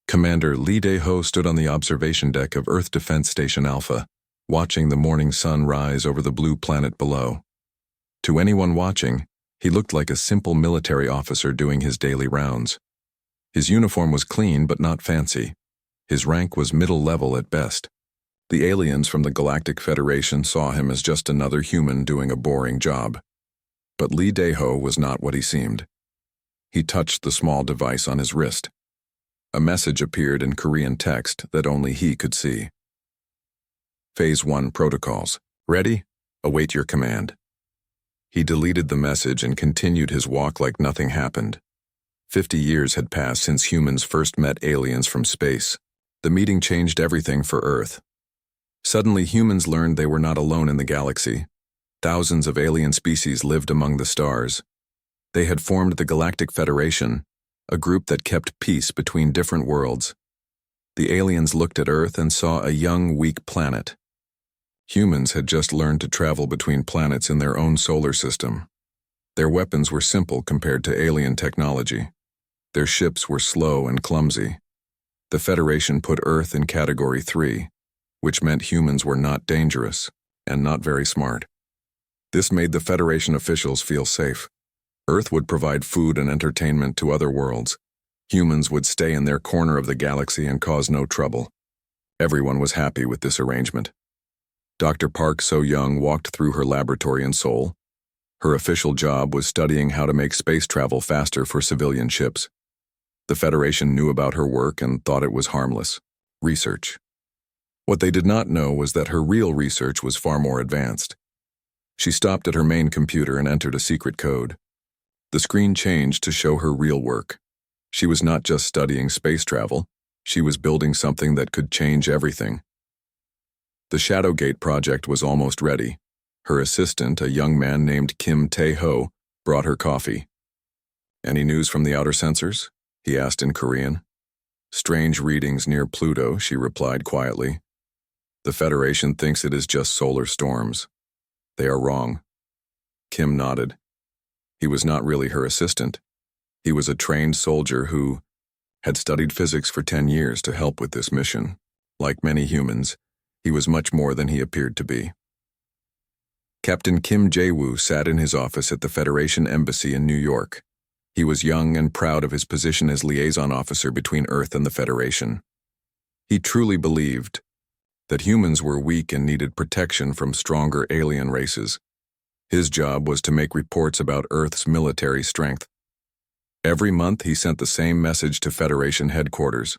Commander Lee Dae-ho stood on the observation deck of Earth Defense Station Alpha, watching the morning sun rise over the blue planet below. To anyone watching, he looked like a simple military officer doing his daily rounds. His uniform was clean but not fancy. His rank was middle level at best. The aliens from the Galactic Federation saw him as just another human doing a boring job. But Lee Dae-ho was not what he seemed. He touched the small device on his wrist. A message appeared in Korean text that only he could see. Phase 1 protocols. Ready? Await your command. He deleted the message and continued his walk like nothing happened. 50 years had passed since humans first met aliens from space. The meeting changed everything for Earth. Suddenly, humans learned they were not alone in the galaxy. Thousands of alien species lived among the stars. They had formed the Galactic Federation, a group that kept peace between different worlds. The aliens looked at Earth and saw a young, weak planet. Humans had just learned to travel between planets in their own solar system. Their weapons were simple compared to alien technology. Their ships were slow and clumsy. The Federation put Earth in Category 3, which meant humans were not dangerous and not very smart. This made the Federation officials feel safe. Earth would provide food and entertainment to other worlds. Humans would stay in their corner of the galaxy and cause no trouble. Everyone was happy with this arrangement. Dr. Park So-young walked through her laboratory in Seoul. Her official job was studying how to make space travel faster for civilian ships. The Federation knew about her work and thought it was harmless research. What they did not know was that her real research was far more advanced. She stopped at her main computer and entered a secret code. The screen changed to show her real work. She was not just studying space travel, she was building something that could change everything. The Shadowgate project was almost ready. Her assistant, a young man named Kim Tae-ho, brought her coffee. "Any news from the outer sensors?" he asked in Korean. "Strange readings near Pluto," she replied quietly. "The Federation thinks it is just solar storms. They are wrong." Kim nodded. He was not really her assistant. He was a trained soldier who had studied physics for 10 years to help with this mission. Like many humans, he was much more than he appeared to be. Captain Kim Jae-woo sat in his office at the Federation Embassy in New York. He was young and proud of his position as liaison officer between Earth and the Federation. He truly believed that humans were weak and needed protection from stronger alien races. His job was to make reports about Earth's military strength. Every month he sent the same message to Federation headquarters.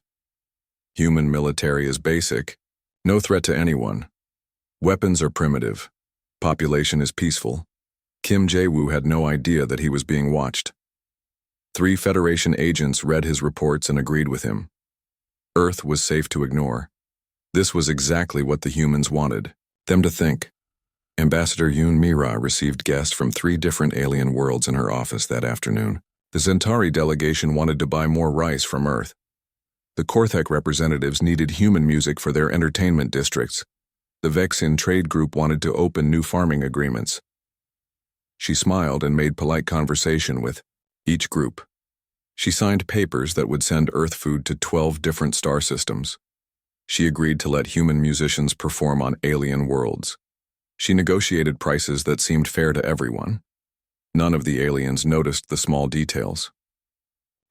Human military is basic, no threat to anyone. Weapons are primitive. Population is peaceful. Kim Jae-woo had no idea that he was being watched. 3 Federation agents read his reports and agreed with him. Earth was safe to ignore. This was exactly what the humans wanted them to think. Ambassador Yoon Mira received guests from 3 different alien worlds in her office that afternoon. The Centauri delegation wanted to buy more rice from Earth. The Korthek representatives needed human music for their entertainment districts. The Vexin trade group wanted to open new farming agreements. She smiled and made polite conversation with each group. She signed papers that would send Earth food to 12 different star systems. She agreed to let human musicians perform on alien worlds. She negotiated prices that seemed fair to everyone. None of the aliens noticed the small details.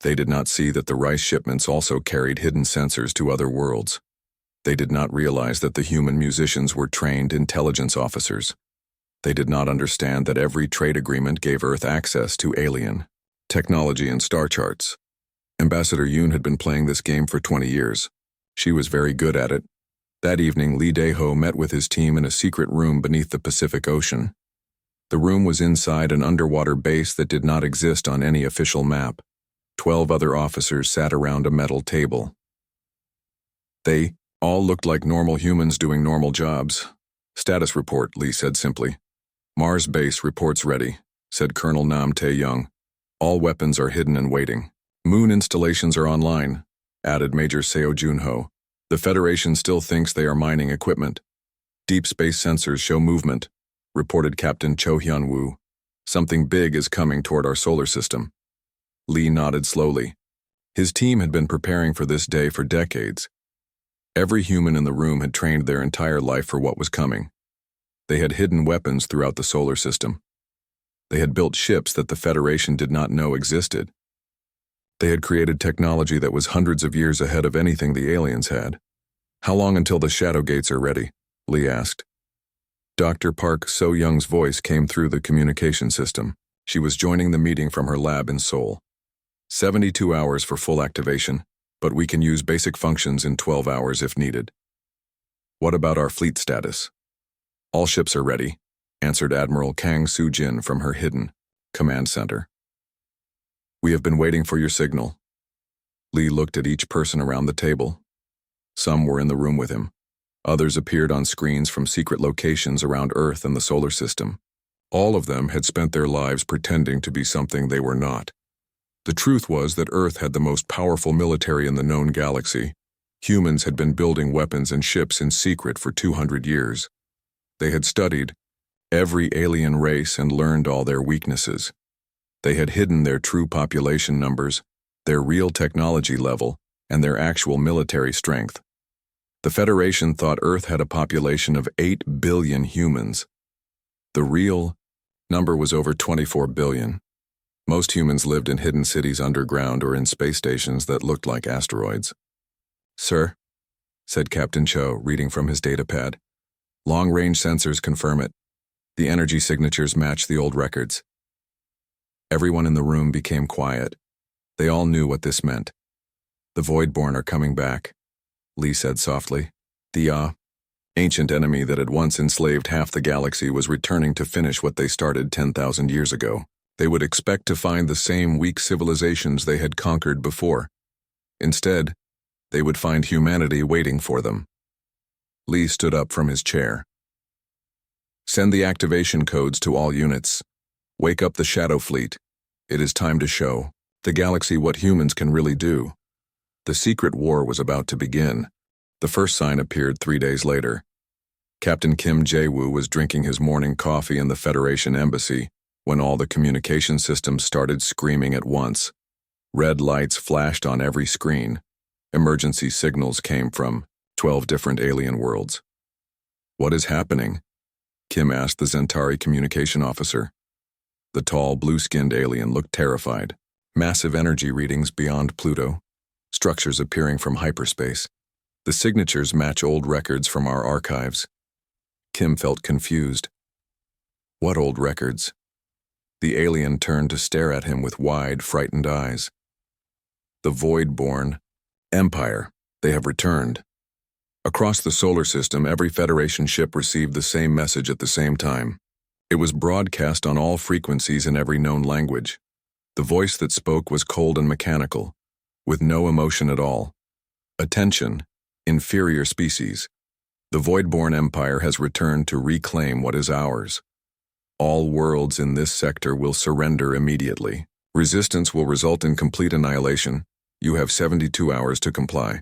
They did not see that the rice shipments also carried hidden sensors to other worlds. They did not realize that the human musicians were trained intelligence officers. They did not understand that every trade agreement gave Earth access to alien technology and star charts. Ambassador Yoon had been playing this game for 20 years. She was very good at it. That evening, Lee Dae-ho met with his team in a secret room beneath the Pacific Ocean. The room was inside an underwater base that did not exist on any official map. 12 other officers sat around a metal table. They all looked like normal humans doing normal jobs. "Status report," Lee said simply. "Mars base reports ready," said Colonel Nam Tae-young. "All weapons are hidden and waiting. Moon installations are online," added Major Seo Junho. "The Federation still thinks they are mining equipment. Deep space sensors show movement," reported Captain Cho Hyun-woo. "Something big is coming toward our solar system." Lee nodded slowly. His team had been preparing for this day for decades. Every human in the room had trained their entire life for what was coming. They had hidden weapons throughout the solar system. They had built ships that the Federation did not know existed. They had created technology that was hundreds of years ahead of anything the aliens had. "How long until the shadow gates are ready?" Lee asked. Dr. Park So-Young's voice came through the communication system. She was joining the meeting from her lab in Seoul. 72 hours for full activation, but we can use basic functions in 12 hours if needed. What about our fleet status? All ships are ready, answered Admiral Kang Soo-jin from her hidden command center. We have been waiting for your signal. Lee looked at each person around the table. Some were in the room with him. Others appeared on screens from secret locations around Earth and the solar system. All of them had spent their lives pretending to be something they were not. The truth was that Earth had the most powerful military in the known galaxy. Humans had been building weapons and ships in secret for 200 years. They had studied every alien race and learned all their weaknesses. They had hidden their true population numbers, their real technology level, and their actual military strength. The Federation thought Earth had a population of 8 billion humans. The real number was over 24 billion. Most humans lived in hidden cities underground or in space stations that looked like asteroids. "Sir," said Captain Cho, reading from his datapad. "Long-range sensors confirm it. The energy signatures match the old records." Everyone in the room became quiet. They all knew what this meant. "The Voidborn are coming back," Lee said softly. "The, ancient enemy that had once enslaved half the galaxy was returning to finish what they started 10,000 years ago. They would expect to find the same weak civilizations they had conquered before. Instead, they would find humanity waiting for them." Lee stood up from his chair. "Send the activation codes to all units. Wake up the Shadow Fleet. It is time to show the galaxy what humans can really do." The secret war was about to begin. The first sign appeared 3 days later. Captain Kim Jae-woo was drinking his morning coffee in the Federation embassy when all the communication systems started screaming at once. Red lights flashed on every screen. Emergency signals came from 12 different alien worlds. "What is happening?" Kim asked the Zentari communication officer. The tall, blue-skinned alien looked terrified. "Massive energy readings beyond Pluto. Structures appearing from hyperspace. The signatures match old records from our archives." Kim felt confused. "What old records?" The alien turned to stare at him with wide, frightened eyes. "The Voidborn Empire. They have returned." Across the solar system, every Federation ship received the same message at the same time. It was broadcast on all frequencies in every known language. The voice that spoke was cold and mechanical, with no emotion at all. "Attention, inferior species. The Voidborn Empire has returned to reclaim what is ours. All worlds in this sector will surrender immediately. Resistance will result in complete annihilation. You have 72 hours to comply."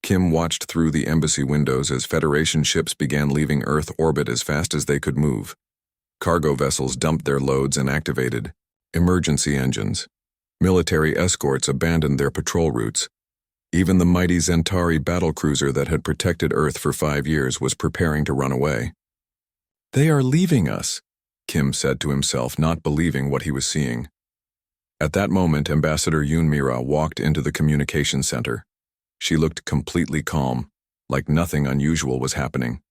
Kim watched through the embassy windows as Federation ships began leaving Earth orbit as fast as they could move. Cargo vessels dumped their loads and activated emergency engines. Military escorts abandoned their patrol routes. Even the mighty Zentari battlecruiser that had protected Earth for 5 years was preparing to run away. "They are leaving us," Kim said to himself, not believing what he was seeing. At that moment, Ambassador Yoon Mira walked into the communication center. She looked completely calm, like nothing unusual was happening.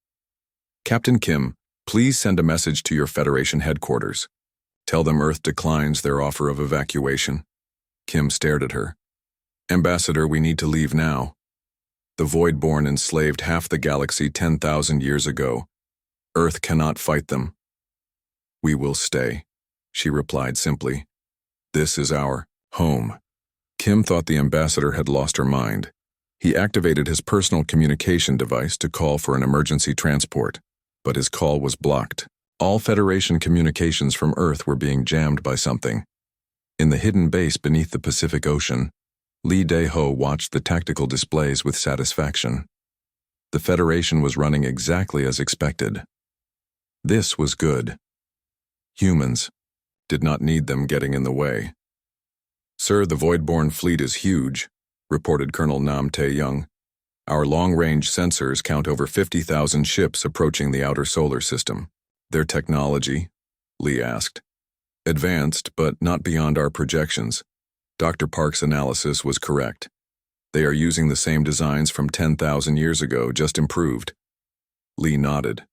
"Captain Kim, please send a message to your Federation headquarters. Tell them Earth declines their offer of evacuation." Kim stared at her. "Ambassador, we need to leave now. The Voidborn enslaved half the galaxy 10,000 years ago. Earth cannot fight them." "We will stay," she replied simply. "This is our home." Kim thought the ambassador had lost her mind. He activated his personal communication device to call for an emergency transport, but his call was blocked. All Federation communications from Earth were being jammed by something. In the hidden base beneath the Pacific Ocean, Lee Dae-ho watched the tactical displays with satisfaction. The Federation was running exactly as expected. This was good. Humans did not need them getting in the way. "Sir, the Voidborn fleet is huge," reported Colonel Nam Tae-young. "Our long-range sensors count over 50,000 ships approaching the outer solar system." "Their technology?" Lee asked. "Advanced, but not beyond our projections. Dr. Park's analysis was correct. They are using the same designs from 10,000 years ago, just improved." Lee nodded.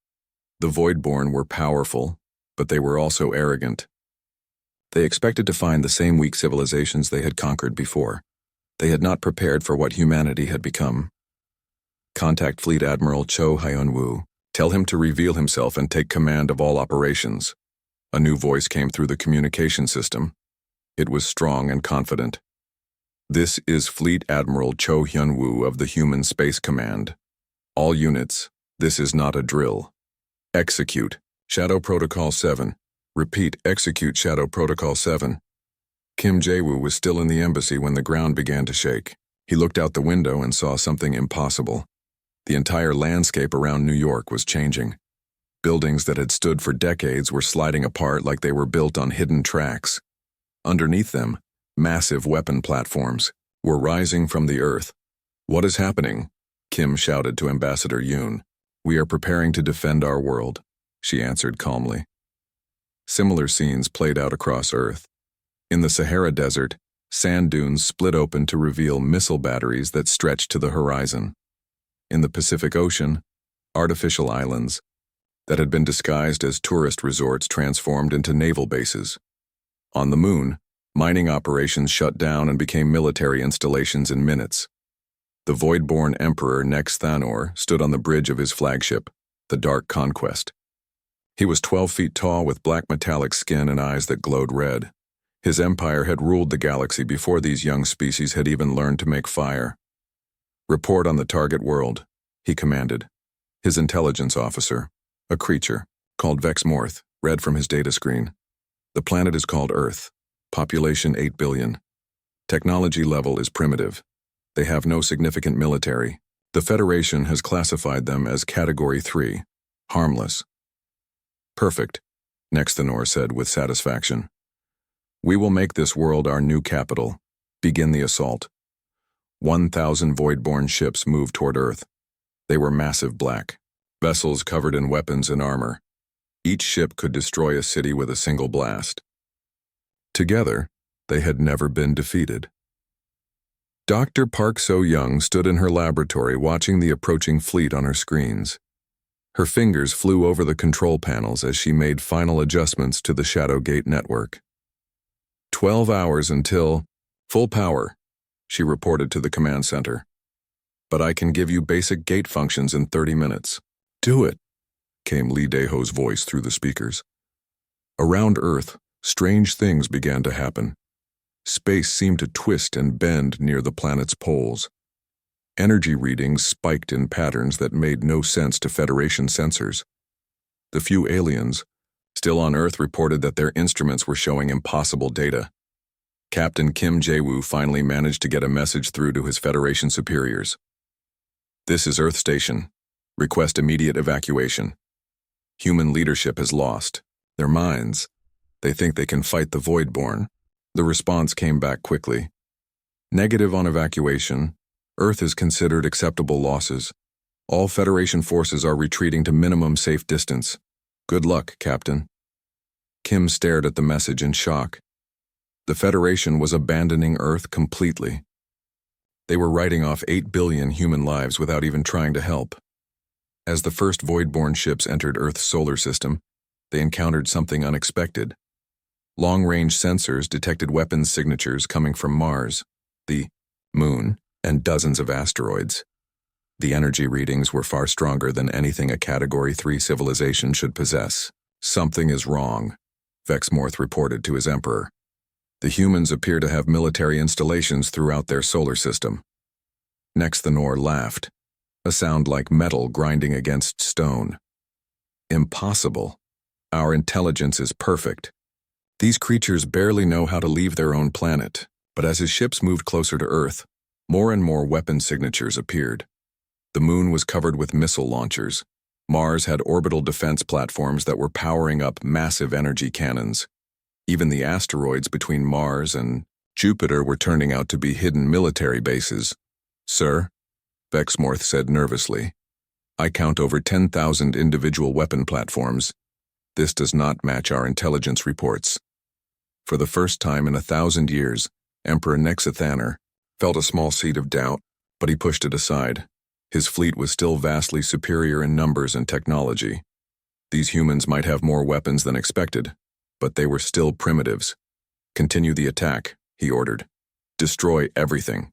The Voidborn were powerful, but they were also arrogant. They expected to find the same weak civilizations they had conquered before. They had not prepared for what humanity had become. "Contact Fleet Admiral Cho Hyun-woo. Tell him to reveal himself and take command of all operations." A new voice came through the communication system. It was strong and confident. "This is Fleet Admiral Cho Hyun-woo of the Human Space Command. All units, this is not a drill. Execute. Shadow Protocol 7. Repeat, execute Shadow Protocol 7. Kim Jae-woo was still in the embassy when the ground began to shake. He looked out the window and saw something impossible. The entire landscape around New York was changing. Buildings that had stood for decades were sliding apart like they were built on hidden tracks. Underneath them, massive weapon platforms were rising from the earth. "What is happening?" Kim shouted to Ambassador Yoon. "We are preparing to defend our world," she answered calmly. Similar scenes played out across Earth. In the Sahara Desert, sand dunes split open to reveal missile batteries that stretched to the horizon. In the Pacific Ocean, artificial islands that had been disguised as tourist resorts transformed into naval bases. On the Moon, mining operations shut down and became military installations in minutes. The Voidborn Emperor Nex Thanor stood on the bridge of his flagship, the Dark Conquest. He was 12 feet tall with black metallic skin and eyes that glowed red. His empire had ruled the galaxy before these young species had even learned to make fire. "Report on the target world," he commanded. His intelligence officer, a creature called Vexmorth, read from his data screen. "The planet is called Earth. Population 8 billion. Technology level is primitive. They have no significant military. The Federation has classified them as Category 3, harmless." "Perfect," Nexthanor said with satisfaction. "We will make this world our new capital. Begin the assault." 1,000 Voidborn ships moved toward Earth. They were massive black vessels covered in weapons and armor. Each ship could destroy a city with a single blast. Together, they had never been defeated. Dr. Park So-young stood in her laboratory watching the approaching fleet on her screens. Her fingers flew over the control panels as she made final adjustments to the Shadow Gate network. 12 hours until full power, she reported to the command center. "But I can give you basic gate functions in 30 minutes. "Do it," came Lee Daeho's voice through the speakers. Around Earth, strange things began to happen. Space seemed to twist and bend near the planet's poles. Energy readings spiked in patterns that made no sense to Federation sensors. The few aliens, still on Earth, reported that their instruments were showing impossible data. Captain Kim Jae-woo finally managed to get a message through to his Federation superiors. "This is Earth Station. Request immediate evacuation. Human leadership has lost their minds. They think they can fight the Voidborn." The response came back quickly. "Negative on evacuation. Earth is considered acceptable losses. All Federation forces are retreating to minimum safe distance. Good luck, Captain." Kim stared at the message in shock. The Federation was abandoning Earth completely. They were writing off 8 billion human lives without even trying to help. As the first Voidborn ships entered Earth's solar system, they encountered something unexpected. Long-range sensors detected weapons signatures coming from Mars, the Moon, and dozens of asteroids. The energy readings were far stronger than anything a Category 3 civilization should possess. "Something is wrong," Vexmorth reported to his emperor. "The humans appear to have military installations throughout their solar system." Nexthanor laughed, a sound like metal grinding against stone. "Impossible. Our intelligence is perfect. These creatures barely know how to leave their own planet." But as his ships moved closer to Earth, more and more weapon signatures appeared. The Moon was covered with missile launchers. Mars had orbital defense platforms that were powering up massive energy cannons. Even the asteroids between Mars and Jupiter were turning out to be hidden military bases. Sir, Bexmorth said nervously, I count over 10,000 individual weapon platforms. This does not match our intelligence reports. For the first time in 1,000 years, Emperor Nexithaner felt a small seed of doubt, but he pushed it aside. His fleet was still vastly superior in numbers and technology. These humans might have more weapons than expected, but they were still primitives. Continue the attack, he ordered. Destroy everything.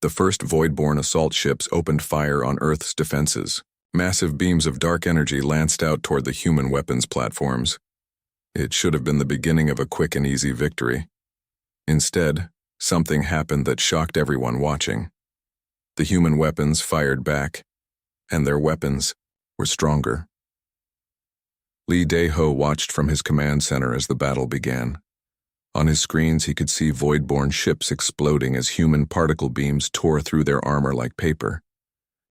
The first Voidborn assault ships opened fire on Earth's defenses. Massive beams of dark energy lanced out toward the human weapons platforms. It should have been the beginning of a quick and easy victory. Instead, something happened that shocked everyone watching. The human weapons fired back, and their weapons were stronger. Lee Dae-ho watched from his command center as the battle began. On his screens, he could see Voidborn ships exploding as human particle beams tore through their armor like paper.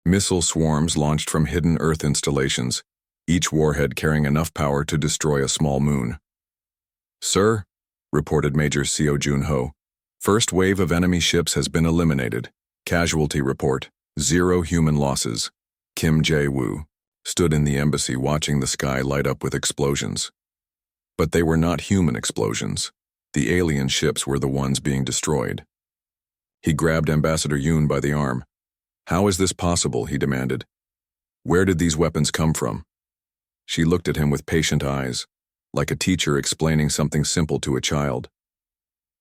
Missile swarms launched from hidden Earth installations, each warhead carrying enough power to destroy a small moon. Sir, reported Major Seo Jun-ho, first wave of enemy ships has been eliminated. Casualty report, 0 human losses. Kim Jae-woo stood in the embassy watching the sky light up with explosions. But they were not human explosions. The alien ships were the ones being destroyed. He grabbed Ambassador Yoon by the arm. How is this possible, he demanded. Where did these weapons come from? She looked at him with patient eyes, like a teacher explaining something simple to a child.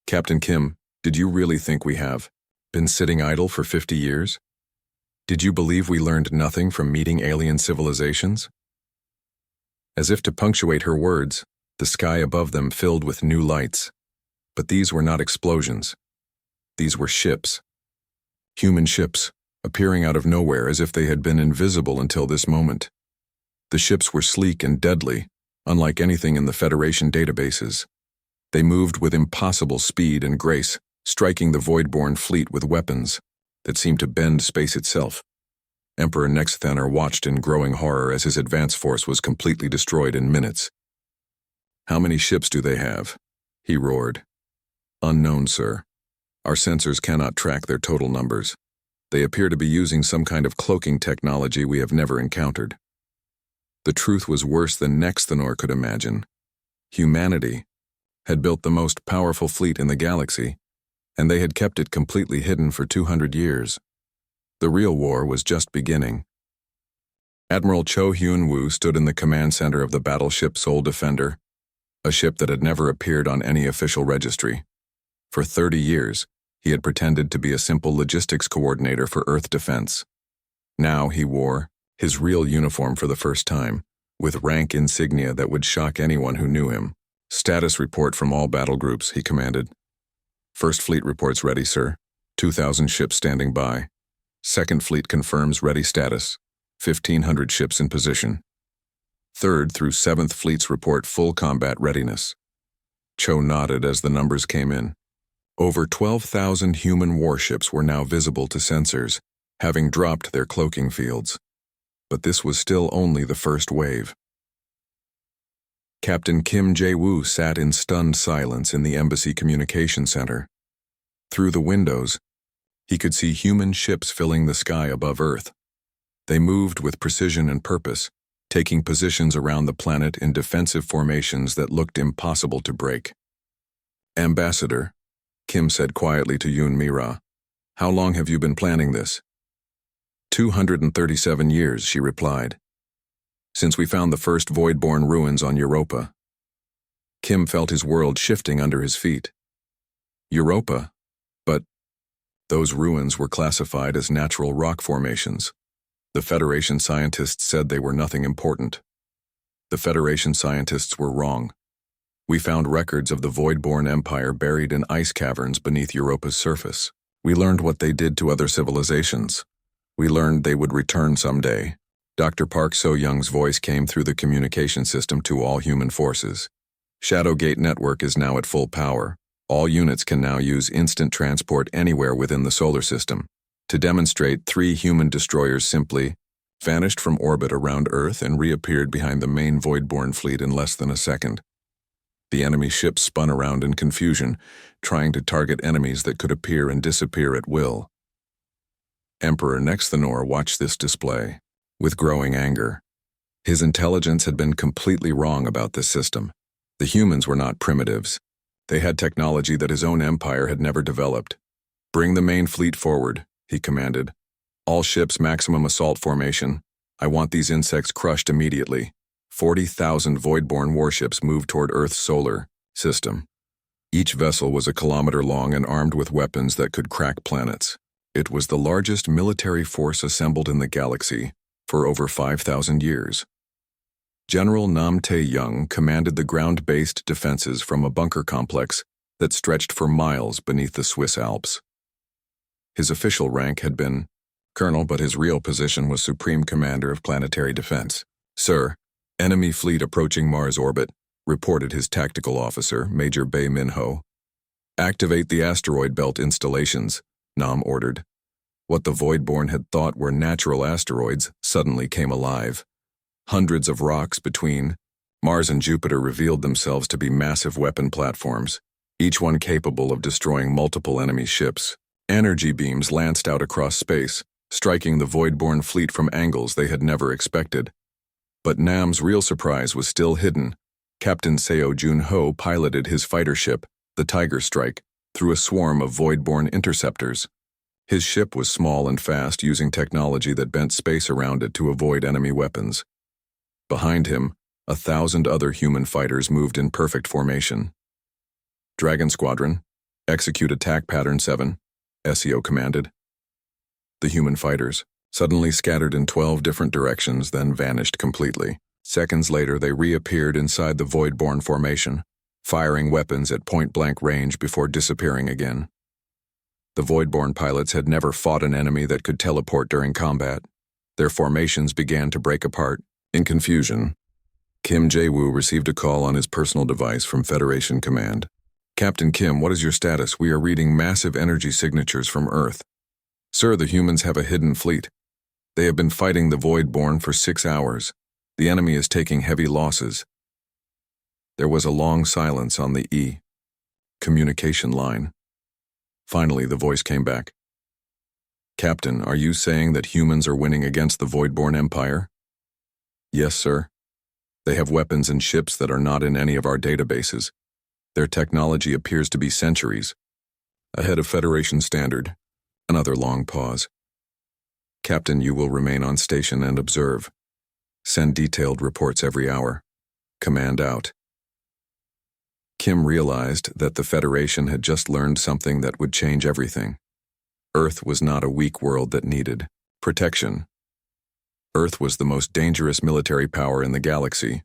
Captain Kim, did you really think we have been sitting idle for 50 years? Did you believe we learned nothing from meeting alien civilizations? As if to punctuate her words, the sky above them filled with new lights. But these were not explosions. These were ships. Human ships, appearing out of nowhere as if they had been invisible until this moment. The ships were sleek and deadly, unlike anything in the Federation databases. They moved with impossible speed and grace, striking the Voidborn fleet with weapons that seemed to bend space itself. Emperor Nexithaner watched in growing horror as his advance force was completely destroyed in minutes. How many ships do they have? He roared. Unknown, sir. Our sensors cannot track their total numbers. They appear to be using some kind of cloaking technology we have never encountered. The truth was worse than Nexthanor could imagine. Humanity had built the most powerful fleet in the galaxy, and they had kept it completely hidden for 200 years. The real war was just beginning. Admiral Cho Hyun-woo stood in the command center of the battleship Soul Defender, a ship that had never appeared on any official registry. For 30 years, he had pretended to be a simple logistics coordinator for Earth defense. Now he wore his real uniform for the first time, with rank insignia that would shock anyone who knew him. Status report from all battle groups, he commanded. First Fleet reports ready, sir. 2,000 ships standing by. Second Fleet confirms ready status. 1,500 ships in position. Third through 7th Fleets report full combat readiness. Cho nodded as the numbers came in. Over 12,000 human warships were now visible to sensors, having dropped their cloaking fields. But this was still only the first wave. Captain Kim Jae-woo sat in stunned silence in the embassy communication center. Through the windows, he could see human ships filling the sky above Earth. They moved with precision and purpose, taking positions around the planet in defensive formations that looked impossible to break. Ambassador, Kim said quietly to Yoon Mi-ra, how long have you been planning this? 237 years, she replied. Since we found the first Voidborn ruins on Europa. Kim felt his world shifting under his feet. Europa? But those ruins were classified as natural rock formations. The Federation scientists said they were nothing important. The Federation scientists were wrong. We found records of the Voidborn Empire buried in ice caverns beneath Europa's surface. We learned what they did to other civilizations. We learned they would return someday. Dr. Park So-young's voice came through the communication system to all human forces. Shadowgate network is now at full power. All units can now use instant transport anywhere within the solar system. To demonstrate, 3 human destroyers simply vanished from orbit around Earth and reappeared behind the main Voidborn fleet in less than a second. The enemy ships spun around in confusion, trying to target enemies that could appear and disappear at will. Emperor Nexthanor watched this display with growing anger. His intelligence had been completely wrong about this system. The humans were not primitives. They had technology that his own empire had never developed. "Bring the main fleet forward," he commanded. "All ships maximum assault formation. I want these insects crushed immediately." 40,000 void-born warships moved toward Earth's solar system. Each vessel was a kilometer long and armed with weapons that could crack planets. It was the largest military force assembled in the galaxy for over 5,000 years. General Nam Tae-young commanded the ground-based defenses from a bunker complex that stretched for miles beneath the Swiss Alps. His official rank had been colonel, but his real position was Supreme Commander of Planetary Defense. "Sir, enemy fleet approaching Mars orbit," reported his tactical officer, Major Bae Min-ho. "Activate the asteroid belt installations," Nam ordered. What the Voidborn had thought were natural asteroids suddenly came alive. Hundreds of rocks between Mars and Jupiter revealed themselves to be massive weapon platforms, each one capable of destroying multiple enemy ships. Energy beams lanced out across space, striking the Voidborn fleet from angles they had never expected. But Nam's real surprise was still hidden. Captain Seo Jun-ho piloted his fighter ship, the Tiger Strike, through a swarm of Voidborn interceptors. His ship was small and fast, using technology that bent space around it to avoid enemy weapons. Behind him, 1,000 other human fighters moved in perfect formation. "Dragon Squadron, execute attack pattern 7, SEO commanded. The human fighters suddenly scattered in 12 different directions, then vanished completely. Seconds later, they reappeared inside the Voidborn formation, firing weapons at point-blank range before disappearing again. The Voidborn pilots had never fought an enemy that could teleport during combat. Their formations began to break apart. In confusion, Kim Jae-woo received a call on his personal device from Federation Command. "Captain Kim, what is your status? We are reading massive energy signatures from Earth." "Sir, the humans have a hidden fleet. They have been fighting the Voidborn for 6 hours. The enemy is taking heavy losses." There was a long silence on the communication line. Finally, the voice came back. "Captain, are you saying that humans are winning against the Voidborn Empire?" "Yes, sir. They have weapons and ships that are not in any of our databases. Their technology appears to be centuries ahead of Federation standard." Another long pause. "Captain, you will remain on station and observe. Send detailed reports every hour. Command out." Kim realized that the Federation had just learned something that would change everything. Earth was not a weak world that needed protection. Earth was the most dangerous military power in the galaxy.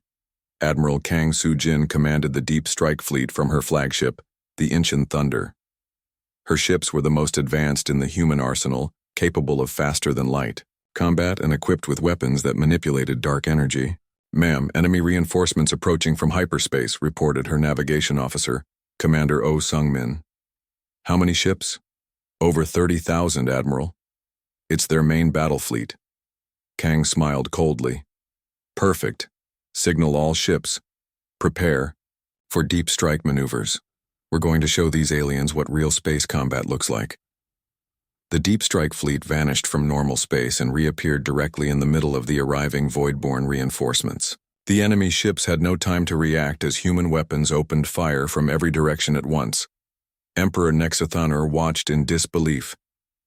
Admiral Kang Soo-jin commanded the Deep Strike Fleet from her flagship, the Incheon Thunder. Her ships were the most advanced in the human arsenal, capable of faster-than-light combat and equipped with weapons that manipulated dark energy. "Ma'am, enemy reinforcements approaching from hyperspace," reported her navigation officer, Commander Oh Sung-min. "How many ships?" "Over 30,000, Admiral. It's their main battle fleet." Kang smiled coldly. "Perfect. Signal all ships. Prepare for deep strike maneuvers. We're going to show these aliens what real space combat looks like." The Deep Strike Fleet vanished from normal space and reappeared directly in the middle of the arriving Voidborn reinforcements. The enemy ships had no time to react as human weapons opened fire from every direction at once. Emperor Nexthanor watched in disbelief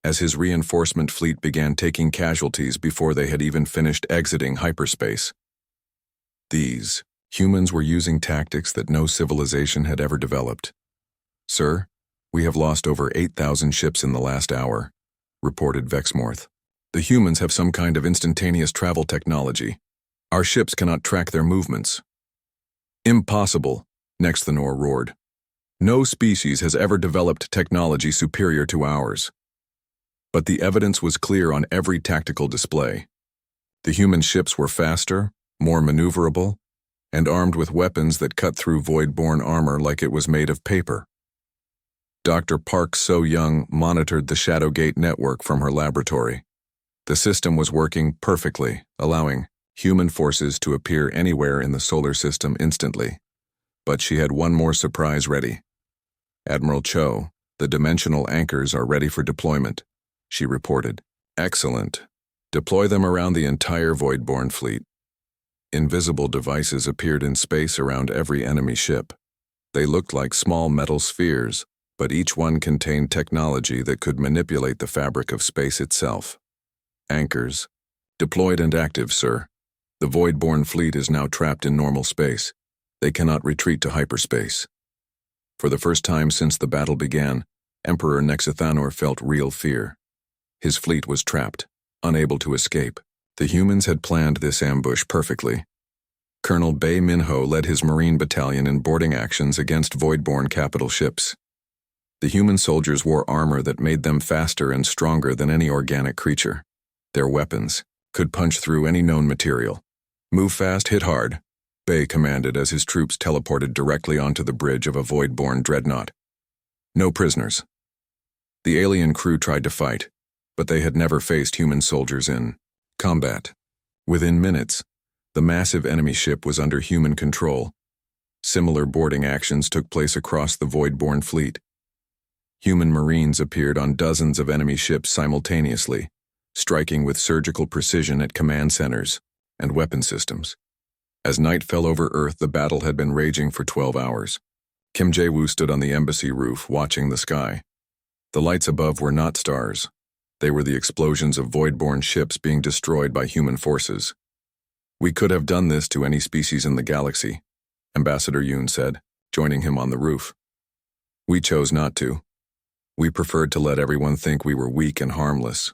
as his reinforcement fleet began taking casualties before they had even finished exiting hyperspace. These humans were using tactics that no civilization had ever developed. "Sir, we have lost over 8,000 ships in the last hour," reported Vexmorth. "The humans have some kind of instantaneous travel technology. Our ships cannot track their movements." "Impossible," Nexthanor roared. "No species has ever developed technology superior to ours." But the evidence was clear on every tactical display. The human ships were faster, more maneuverable, and armed with weapons that cut through Voidborn armor like it was made of paper. Dr. Park So-young monitored the Shadowgate network from her laboratory. The system was working perfectly, allowing human forces to appear anywhere in the solar system instantly. But she had one more surprise ready. "Admiral Cho, the dimensional anchors are ready for deployment," she reported. "Excellent. Deploy them around the entire Voidborn fleet." Invisible devices appeared in space around every enemy ship. They looked like small metal spheres, but each one contained technology that could manipulate the fabric of space itself. "Anchors. Deployed and active, sir. The Voidborn fleet is now trapped in normal space. They cannot retreat to hyperspace." For the first time since the battle began, Emperor Nexithanor felt real fear. His fleet was trapped, unable to escape. The humans had planned this ambush perfectly. Colonel Bei Minho led his Marine battalion in boarding actions against Voidborn capital ships. The human soldiers wore armor that made them faster and stronger than any organic creature. Their weapons could punch through any known material. "Move fast, hit hard," Bei commanded as his troops teleported directly onto the bridge of a Voidborn dreadnought. "No prisoners." The alien crew tried to fight, but they had never faced human soldiers in combat. Within minutes, the massive enemy ship was under human control. Similar boarding actions took place across the Voidborn fleet. Human Marines appeared on dozens of enemy ships simultaneously, striking with surgical precision at command centers and weapon systems. As night fell over Earth, the battle had been raging for 12 hours. Kim Jae-woo stood on the embassy roof, watching the sky. The lights above were not stars. They were the explosions of Voidborn ships being destroyed by human forces. "We could have done this to any species in the galaxy," Ambassador Yoon said, joining him on the roof. "We chose not to. We preferred to let everyone think we were weak and harmless."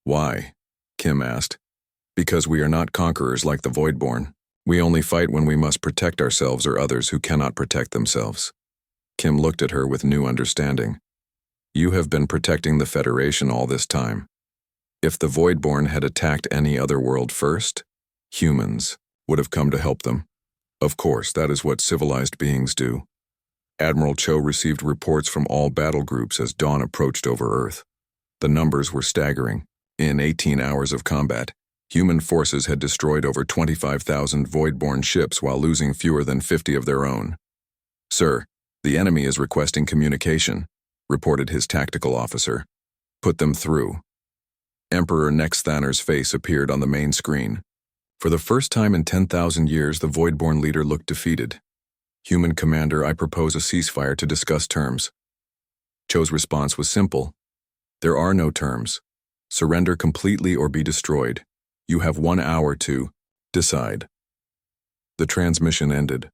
"Why?" Kim asked. "Because we are not conquerors like the Voidborn. We only fight when we must protect ourselves or others who cannot protect themselves." Kim looked at her with new understanding. "You have been protecting the Federation all this time. If the Voidborn had attacked any other world first, humans would have come to help them. Of course, that is what civilized beings do." Admiral Cho received reports from all battle groups as dawn approached over Earth. The numbers were staggering. In 18 hours of combat, human forces had destroyed over 25,000 Voidborn ships while losing fewer than 50 of their own. "Sir, the enemy is requesting communication," reported his tactical officer. "Put them through." Emperor Nexthanor's face appeared on the main screen. For the first time in 10,000 years, the Voidborn leader looked defeated. "Human commander, I propose a ceasefire to discuss terms." Cho's response was simple. "There are no terms. Surrender completely or be destroyed. You have 1 hour to decide." The transmission ended.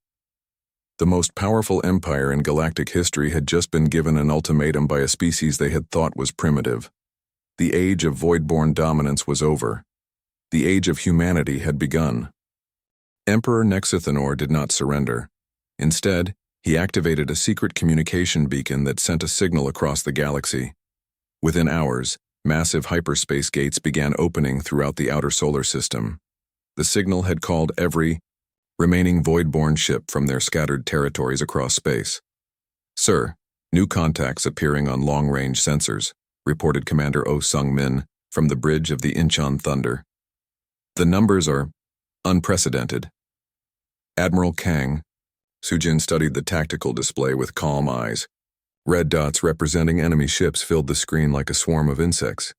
The most powerful empire in galactic history had just been given an ultimatum by a species they had thought was primitive. The age of Voidborn dominance was over. The age of humanity had begun. Emperor Nexithanor did not surrender. Instead, he activated a secret communication beacon that sent a signal across the galaxy. Within hours, massive hyperspace gates began opening throughout the outer solar system. The signal had called every remaining Voidborn ship from their scattered territories across space. "Sir, new contacts appearing on long-range sensors," reported Commander Oh Sung-min from the bridge of the Incheon Thunder. "The numbers are unprecedented." Admiral Kang, Sujin studied the tactical display with calm eyes. Red dots representing enemy ships filled the screen like a swarm of insects.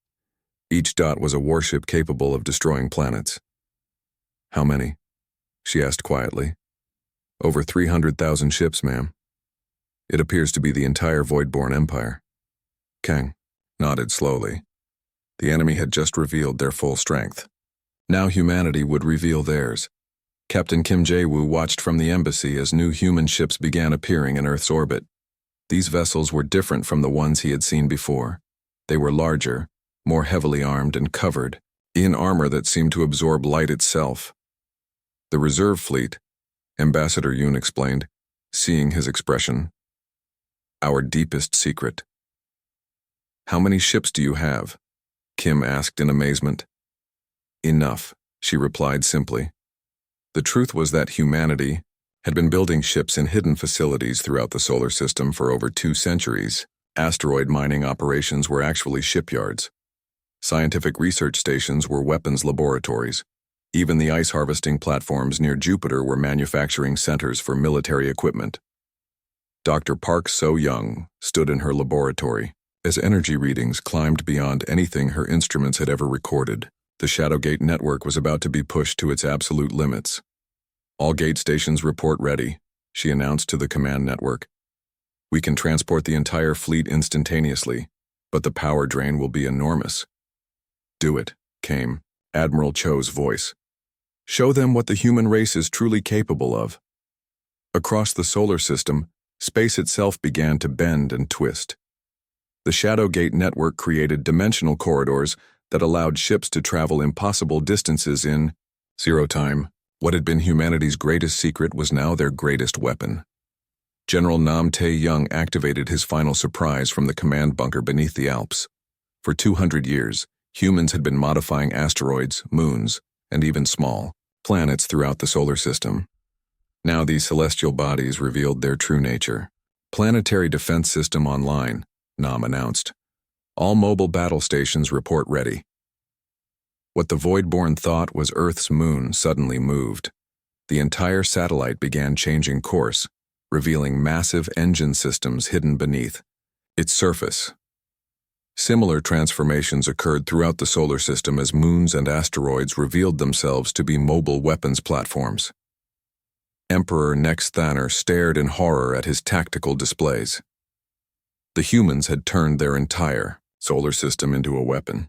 Each dot was a warship capable of destroying planets. "How many?" she asked quietly. "Over 300,000 ships, ma'am. It appears to be the entire Voidborn Empire." Kang nodded slowly. The enemy had just revealed their full strength. Now humanity would reveal theirs. Captain Kim Jae-woo watched from the embassy as new human ships began appearing in Earth's orbit. These vessels were different from the ones he had seen before. They were larger, more heavily armed and covered in armor that seemed to absorb light itself. "The reserve fleet," Ambassador Yoon explained, seeing his expression. "Our deepest secret." "How many ships do you have?" Kim asked in amazement. "Enough," she replied simply. The truth was that humanity had been building ships in hidden facilities throughout the solar system for over 2 centuries. Asteroid mining operations were actually shipyards. Scientific research stations were weapons laboratories. Even the ice harvesting platforms near Jupiter were manufacturing centers for military equipment. Dr. Park So-young stood in her laboratory. As energy readings climbed beyond anything her instruments had ever recorded, the Shadowgate network was about to be pushed to its absolute limits. "All gate stations report ready," she announced to the command network. "We can transport the entire fleet instantaneously, but the power drain will be enormous." "Do it," came Admiral Cho's voice. "Show them what the human race is truly capable of." Across the solar system, space itself began to bend and twist. The Shadowgate network created dimensional corridors that allowed ships to travel impossible distances in zero time. What had been humanity's greatest secret was now their greatest weapon. General Nam Tae-young activated his final surprise from the command bunker beneath the Alps. For 200 years, humans had been modifying asteroids, moons, and even small planets throughout the solar system. Now these celestial bodies revealed their true nature. "Planetary defense system online," Nam announced. "All mobile battle stations report ready." What the Voidborn thought was Earth's moon suddenly moved. The entire satellite began changing course, revealing massive engine systems hidden beneath its surface. Similar transformations occurred throughout the solar system as moons and asteroids revealed themselves to be mobile weapons platforms. Emperor Nexthanner stared in horror at his tactical displays. The humans had turned their entire solar system into a weapon.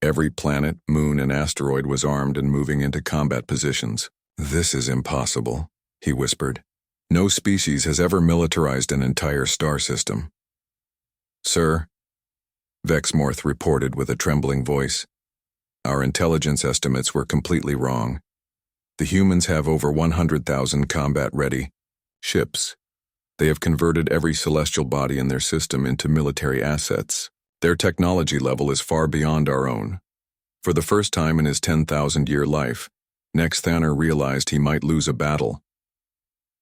Every planet, moon, and asteroid was armed and moving into combat positions. "This is impossible," he whispered. "No species has ever militarized an entire star system." "Sir," Vexmorth reported with a trembling voice, "our intelligence estimates were completely wrong. The humans have over 100,000 combat-ready ships. They have converted every celestial body in their system into military assets. Their technology level is far beyond our own." For the first time in his 10,000-year life, Nexthanner realized he might lose a battle.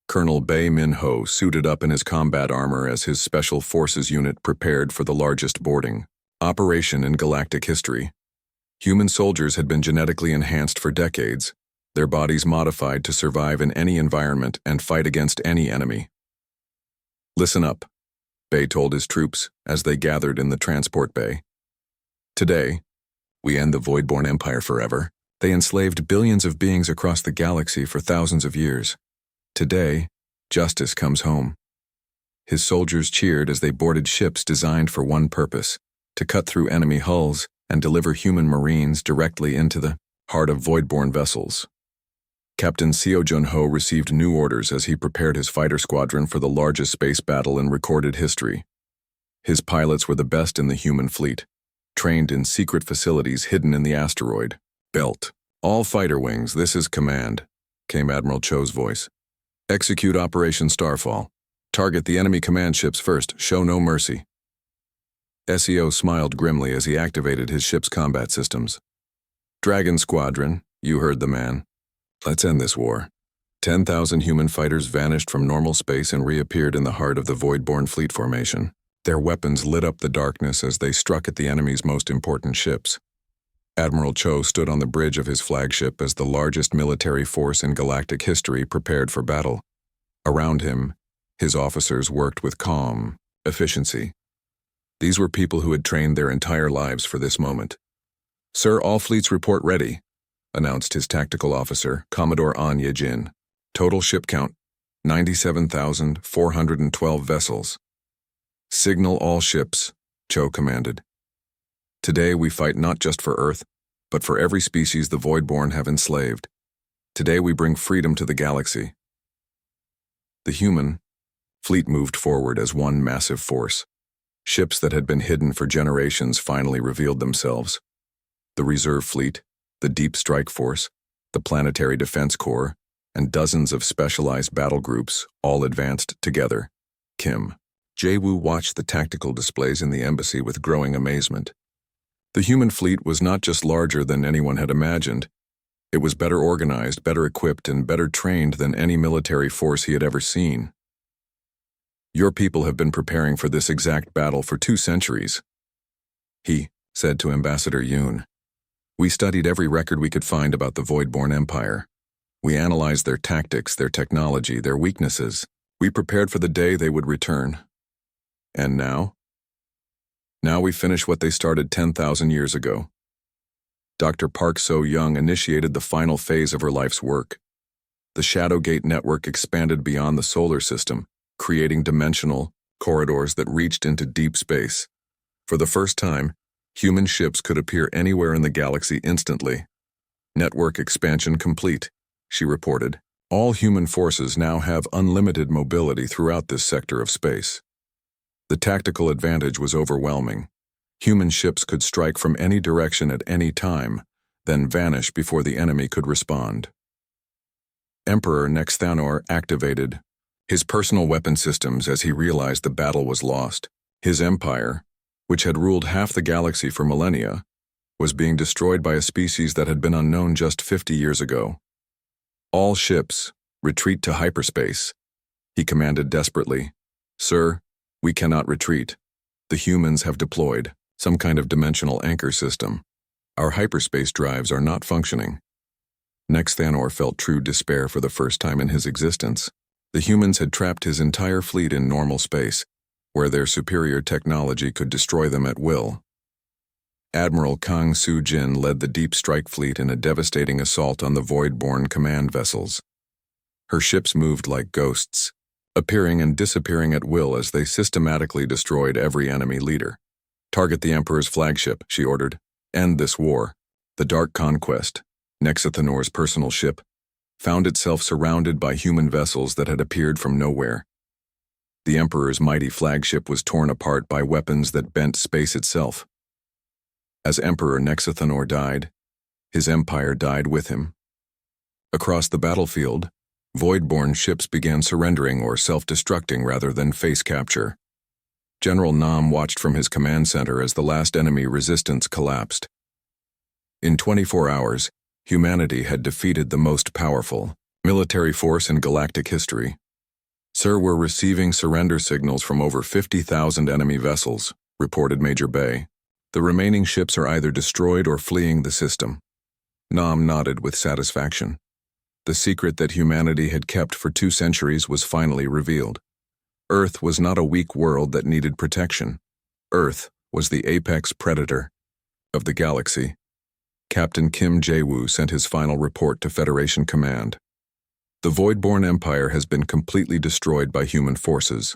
Colonel Bae Min-ho suited up in his combat armor as his Special Forces unit prepared for the largest boarding operation in galactic history. Human soldiers had been genetically enhanced for decades, their bodies modified to survive in any environment and fight against any enemy. "Listen up," Bae told his troops as they gathered in the transport bay. "Today, we end the Voidborn Empire forever. They enslaved billions of beings across the galaxy for thousands of years. Today, justice comes home." His soldiers cheered as they boarded ships designed for one purpose: to cut through enemy hulls and deliver human marines directly into the heart of Voidborn vessels. Captain Seo Jun-ho received new orders as he prepared his fighter squadron for the largest space battle in recorded history. His pilots were the best in the human fleet, trained in secret facilities hidden in the asteroid belt. "All fighter wings, this is command," came Admiral Cho's voice. "Execute Operation Starfall. Target the enemy command ships first, show no mercy." SEO smiled grimly as he activated his ship's combat systems. "Dragon Squadron, you heard the man. Let's end this war." 10,000 human fighters vanished from normal space and reappeared in the heart of the Voidborn fleet formation. Their weapons lit up the darkness as they struck at the enemy's most important ships. Admiral Cho stood on the bridge of his flagship as the largest military force in galactic history prepared for battle. Around him, his officers worked with calm efficiency. These were people who had trained their entire lives for this moment. "Sir, all fleets report ready," announced his tactical officer, Commodore An Ye-jin. "Total ship count, 97,412 vessels." "Signal all ships," Cho commanded. "Today we fight not just for Earth, but for every species the Voidborn have enslaved. Today we bring freedom to the galaxy." The human fleet moved forward as one massive force. Ships that had been hidden for generations finally revealed themselves. The Reserve Fleet, the Deep Strike Force, the Planetary Defense Corps, and dozens of specialized battle groups all advanced together. Kim Jae-woo watched the tactical displays in the embassy with growing amazement. The human fleet was not just larger than anyone had imagined. It was better organized, better equipped, and better trained than any military force he had ever seen. "Your people have been preparing for this exact battle for 2 centuries," he said to Ambassador Yoon. We studied every record we could find about the Voidborn Empire. We analyzed their tactics, their technology, their weaknesses. We prepared for the day they would return. And now? Now we finish what they started 10,000 years ago. Dr. Park So-young initiated the final phase of her life's work. The Shadowgate network expanded beyond the solar system, creating dimensional corridors that reached into deep space. For the first time, human ships could appear anywhere in the galaxy instantly. Network expansion complete, she reported. All human forces now have unlimited mobility throughout this sector of space. The tactical advantage was overwhelming. Human ships could strike from any direction at any time, then vanish before the enemy could respond. Emperor Nexthanor activated his personal weapon systems as he realized the battle was lost. His empire, which had ruled half the galaxy for millennia, was being destroyed by a species that had been unknown just 50 years ago. All ships, retreat to hyperspace, he commanded desperately. Sir, we cannot retreat. The humans have deployed some kind of dimensional anchor system. Our hyperspace drives are not functioning. Nexthanor felt true despair for the first time in his existence. The humans had trapped his entire fleet in normal space, where their superior technology could destroy them at will. Admiral Kang Soo-jin led the Deep Strike Fleet in a devastating assault on the Voidborn command vessels. Her ships moved like ghosts, appearing and disappearing at will as they systematically destroyed every enemy leader. Target the Emperor's flagship, she ordered. End this war. The Dark Conquest, Nexthanor's personal ship, found itself surrounded by human vessels that had appeared from nowhere. The Emperor's mighty flagship was torn apart by weapons that bent space itself. As Emperor Nexthanor died, his empire died with him. Across the battlefield, Voidborn ships began surrendering or self-destructing rather than face capture. General Nam watched from his command center as the last enemy resistance collapsed. In 24 hours, humanity had defeated the most powerful military force in galactic history. Sir, we're receiving surrender signals from over 50,000 enemy vessels, reported Major Bay. The remaining ships are either destroyed or fleeing the system. Nam nodded with satisfaction. The secret that humanity had kept for 2 centuries was finally revealed. Earth was not a weak world that needed protection. Earth was the apex predator of the galaxy. Captain Kim Jae-woo sent his final report to Federation Command. The Voidborn Empire has been completely destroyed by human forces.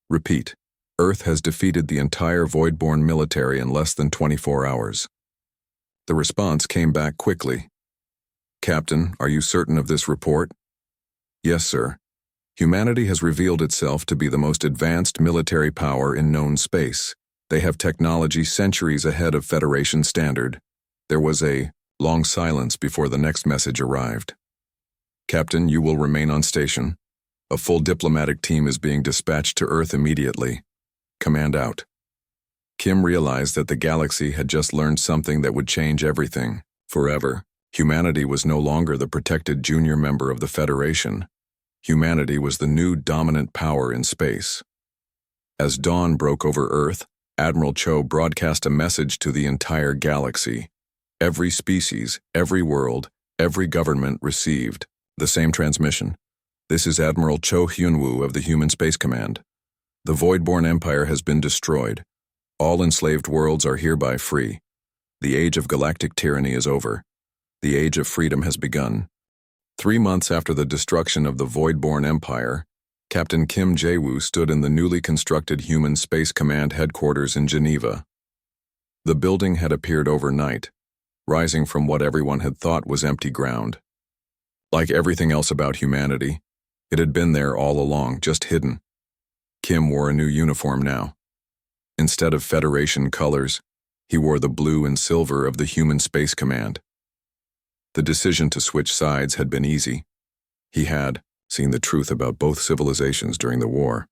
Repeat, Earth has defeated the entire Voidborn military in less than 24 hours. The response came back quickly. Captain, are you certain of this report? Yes, sir. Humanity has revealed itself to be the most advanced military power in known space. They have technology centuries ahead of Federation standard. There was a long silence before the next message arrived. Captain, you will remain on station. A full diplomatic team is being dispatched to Earth immediately. Command out. Kim realized that the galaxy had just learned something that would change everything, forever. Humanity was no longer the protected junior member of the Federation. Humanity was the new dominant power in space. As dawn broke over Earth, Admiral Cho broadcast a message to the entire galaxy. Every species, every world, every government received the same transmission. This is Admiral Cho Hyun-woo of the Human Space Command. The Voidborn Empire has been destroyed. All enslaved worlds are hereby free. The age of galactic tyranny is over. The age of freedom has begun. 3 months after the destruction of the Voidborn Empire, Captain Kim Jae-woo stood in the newly constructed Human Space Command headquarters in Geneva. The building had appeared overnight, rising from what everyone had thought was empty ground. Like everything else about humanity, it had been there all along, just hidden. Kim wore a new uniform now. Instead of Federation colors, he wore the blue and silver of the Human Space Command. The decision to switch sides had been easy. He had seen the truth about both civilizations during the war.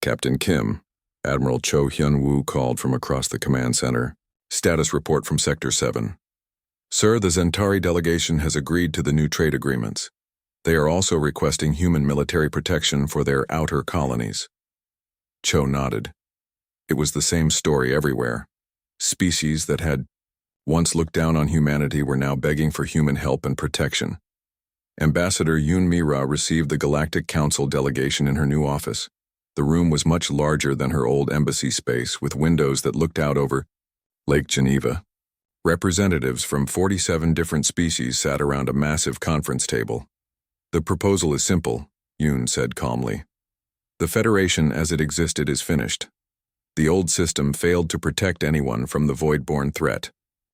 Captain Kim, Admiral Cho Hyun-woo called from across the command center. Status report from Sector 7. Sir, the Zentari delegation has agreed to the new trade agreements. They are also requesting human military protection for their outer colonies. Cho nodded. It was the same story everywhere. Species that had once looked down on humanity were now begging for human help and protection. Ambassador Yoon Mira received the Galactic Council delegation in her new office. The room was much larger than her old embassy space, with windows that looked out over Lake Geneva. Representatives from 47 different species sat around a massive conference table. "The proposal is simple," Yoon said calmly. "The Federation as it existed is finished. The old system failed to protect anyone from the void-born threat.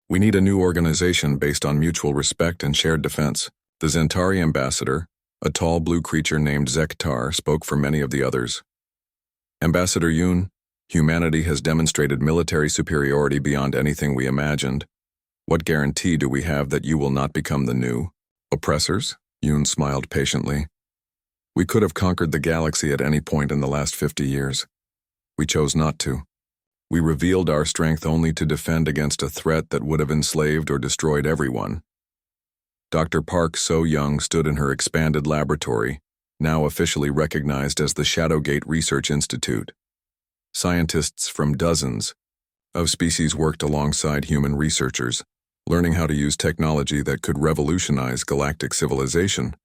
We need a new organization based on mutual respect and shared defense." The Zentari ambassador, a tall blue creature named Zektar, spoke for many of the others. "Ambassador Yoon, humanity has demonstrated military superiority beyond anything we imagined. What guarantee do we have that you will not become the new oppressors?" Yoon smiled patiently. "We could have conquered the galaxy at any point in the last 50 years. We chose not to. We revealed our strength only to defend against a threat that would have enslaved or destroyed everyone." Dr. Park So-young stood in her expanded laboratory, now officially recognized as the Shadowgate Research Institute. Scientists from dozens of species worked alongside human researchers, learning how to use technology that could revolutionize galactic civilization.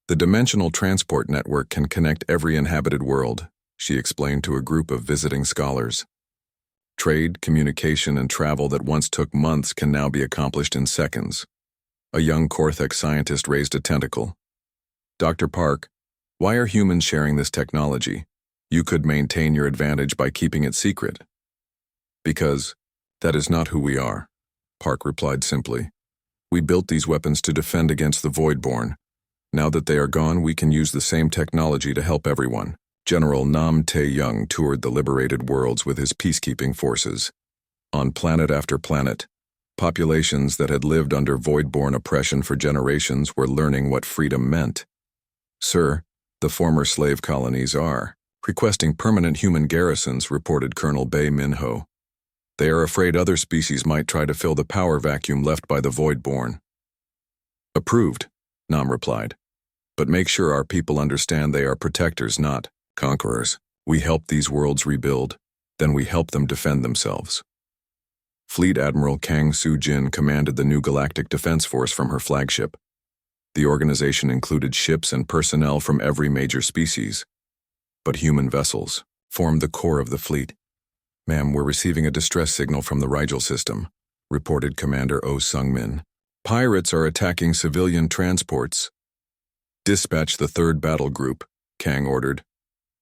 "The dimensional transport network can connect every inhabited world," she explained to a group of visiting scholars. "Trade, communication, and travel that once took months can now be accomplished in seconds." A young Cortex scientist raised a tentacle. "Dr. Park, why are humans sharing this technology? You could maintain your advantage by keeping it secret." "Because that is not who we are," Park replied simply. "We built these weapons to defend against the Voidborn. Now that they are gone, we can use the same technology to help everyone." General Nam Tae-young toured the liberated worlds with his peacekeeping forces. On planet after planet, populations that had lived under void-born oppression for generations were learning what freedom meant. "Sir, the former slave colonies are requesting permanent human garrisons," reported Colonel Bae Min-ho. "They are afraid other species might try to fill the power vacuum left by the void-born." "Approved," Nam replied. "But make sure our people understand they are protectors, not conquerors. We help these worlds rebuild, then we help them defend themselves." Fleet Admiral Kang Soo-jin commanded the new Galactic Defense Force from her flagship. The organization included ships and personnel from every major species, but human vessels formed the core of the fleet. "Ma'am, we're receiving a distress signal from the Rigel system," reported Commander Oh Sung-min. "Pirates are attacking civilian transports." "Dispatch the 3rd Battle Group," Kang ordered.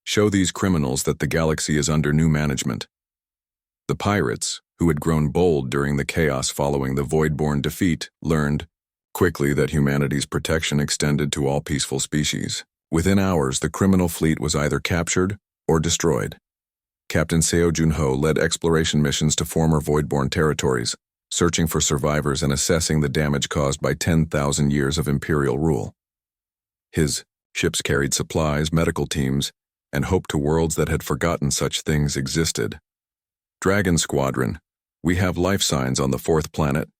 "Show these criminals that the galaxy is under new management." The pirates, who had grown bold during the chaos following the Voidborn defeat, learned quickly that humanity's protection extended to all peaceful species. Within hours, the criminal fleet was either captured or destroyed. Captain Seo Jun-ho led exploration missions to former Voidborn territories, searching for survivors and assessing the damage caused by 10,000 years of Imperial rule. His ships carried supplies, medical teams, and hope to worlds that had forgotten such things existed. "Dragon Squadron, we have life signs on the 4th planet,"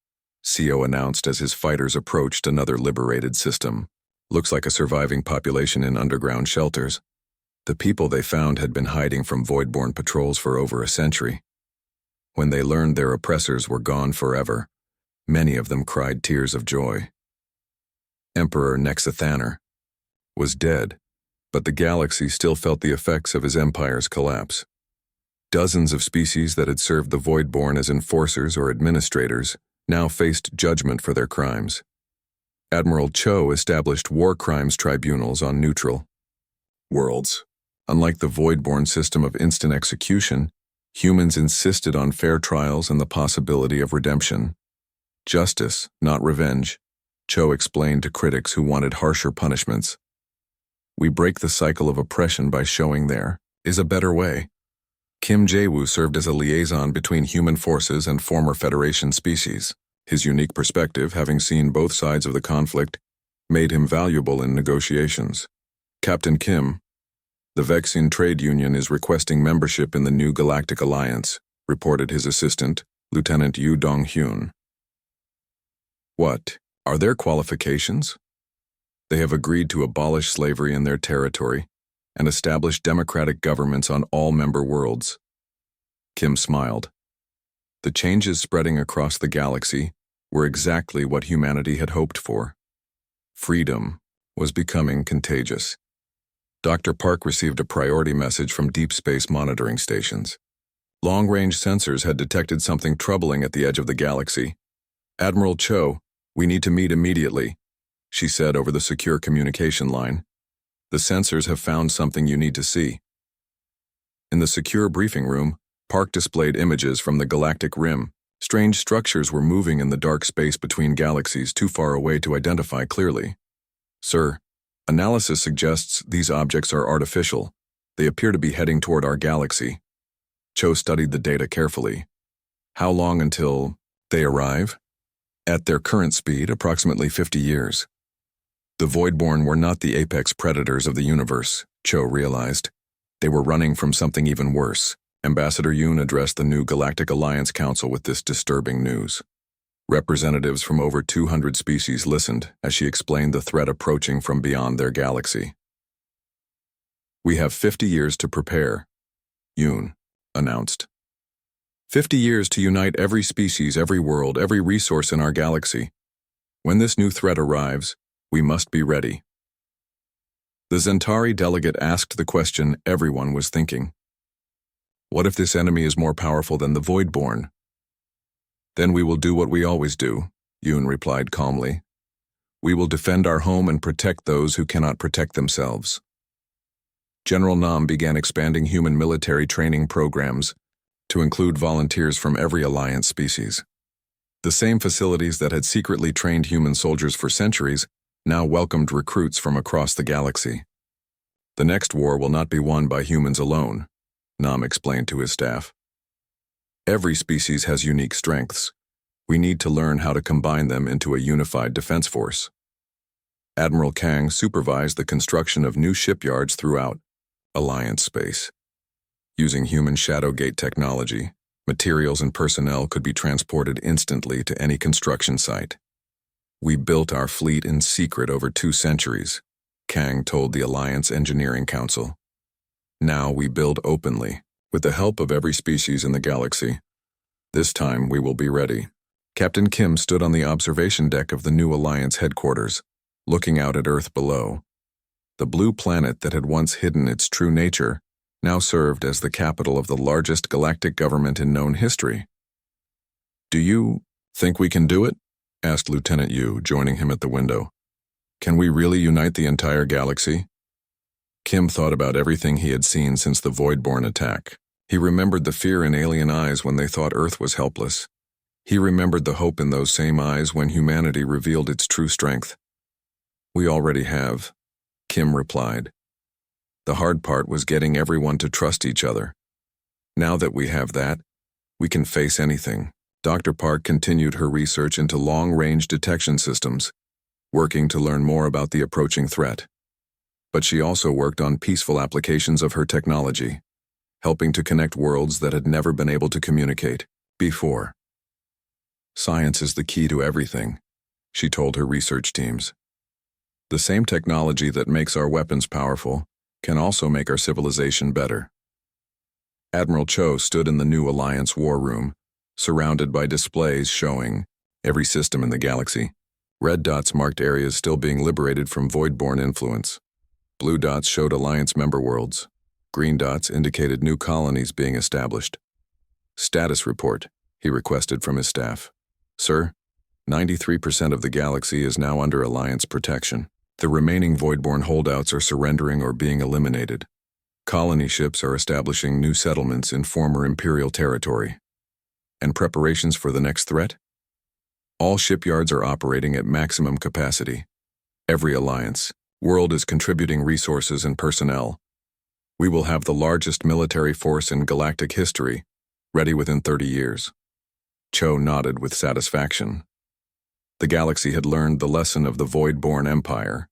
Seo announced as his fighters approached another liberated system. "Looks like a surviving population in underground shelters. The people they found had been hiding from Voidborn patrols for over a century. When they learned their oppressors were gone forever, many of them cried tears of joy. Emperor Nexithaner was dead, but the galaxy still felt the effects of his empire's collapse. Dozens of species that had served the Voidborn as enforcers or administrators now faced judgment for their crimes. Admiral Cho established war crimes tribunals on neutral worlds. Unlike the Voidborn system of instant execution, humans insisted on fair trials and the possibility of redemption. Justice, not revenge, Cho explained to critics who wanted harsher punishments. "We break the cycle of oppression by showing there is a better way." Kim Jae-woo served as a liaison between human forces and former Federation species. His unique perspective, having seen both sides of the conflict, made him valuable in negotiations. "Captain Kim, the Vexin Trade Union is requesting membership in the new Galactic Alliance," reported his assistant, Lieutenant Yu Dong-hyun. "What? Are there qualifications?" "They have agreed to abolish slavery in their territory and establish democratic governments on all member worlds." Kim smiled. The changes spreading across the galaxy were exactly what humanity had hoped for. Freedom was becoming contagious. Dr. Park received a priority message from deep space monitoring stations. Long-range sensors had detected something troubling at the edge of the galaxy. "Admiral Cho, we need to meet immediately," she said over the secure communication line. "The sensors have found something you need to see." In the secure briefing room, Park displayed images from the galactic rim. Strange structures were moving in the dark space between galaxies too far away to identify clearly. "Sir, analysis suggests these objects are artificial. They appear to be heading toward our galaxy." Cho studied the data carefully. "How long until they arrive?" "At their current speed, approximately 50 years. The Voidborn were not the apex predators of the universe, Cho realized. They were running from something even worse. Ambassador Yoon addressed the new Galactic Alliance Council with this disturbing news. Representatives from over 200 species listened as she explained the threat approaching from beyond their galaxy. "We have 50 years to prepare," Yoon announced. 50 years to unite every species, every world, every resource in our galaxy. When this new threat arrives, we must be ready. The Zentari delegate asked the question everyone was thinking. What if this enemy is more powerful than the Voidborn? Then we will do what we always do, Yoon replied calmly. We will defend our home and protect those who cannot protect themselves. General Nam began expanding human military training programs to include volunteers from every Alliance species. The same facilities that had secretly trained human soldiers for centuries now welcomed recruits from across the galaxy. The next war will not be won by humans alone, Nam explained to his staff. Every species has unique strengths. We need to learn how to combine them into a unified defense force. Admiral Kang supervised the construction of new shipyards throughout Alliance space. Using human Shadowgate technology, materials and personnel could be transported instantly to any construction site. We built our fleet in secret over 2 centuries, Kang told the Alliance Engineering Council. Now we build openly, with the help of every species in the galaxy. This time we will be ready. Captain Kim stood on the observation deck of the new Alliance headquarters, looking out at Earth below. The blue planet that had once hidden its true nature now served as the capital of the largest galactic government in known history. "Do you think we can do it?" asked Lieutenant Yu, joining him at the window. "Can we really unite the entire galaxy?" Kim thought about everything he had seen since the Voidborn attack. He remembered the fear in alien eyes when they thought Earth was helpless. He remembered the hope in those same eyes when humanity revealed its true strength. "We already have," Kim replied. The hard part was getting everyone to trust each other. Now that we have that, we can face anything. Dr. Park continued her research into long-range detection systems, working to learn more about the approaching threat. But she also worked on peaceful applications of her technology, helping to connect worlds that had never been able to communicate before. "Science is the key to everything," she told her research teams. "The same technology that makes our weapons powerful can also make our civilization better." Admiral Cho stood in the new Alliance war room, surrounded by displays showing every system in the galaxy. Red dots marked areas still being liberated from Voidborn influence. Blue dots showed Alliance member worlds. Green dots indicated new colonies being established. "Status report," he requested from his staff. "Sir, 93% of the galaxy is now under Alliance protection. The remaining Voidborn holdouts are surrendering or being eliminated. Colony ships are establishing new settlements in former Imperial territory. And preparations for the next threat? All shipyards are operating at maximum capacity. Every Alliance world is contributing resources and personnel. We will have the largest military force in galactic history, ready within 30 years. Cho nodded with satisfaction. The galaxy had learned the lesson of the Voidborn Empire.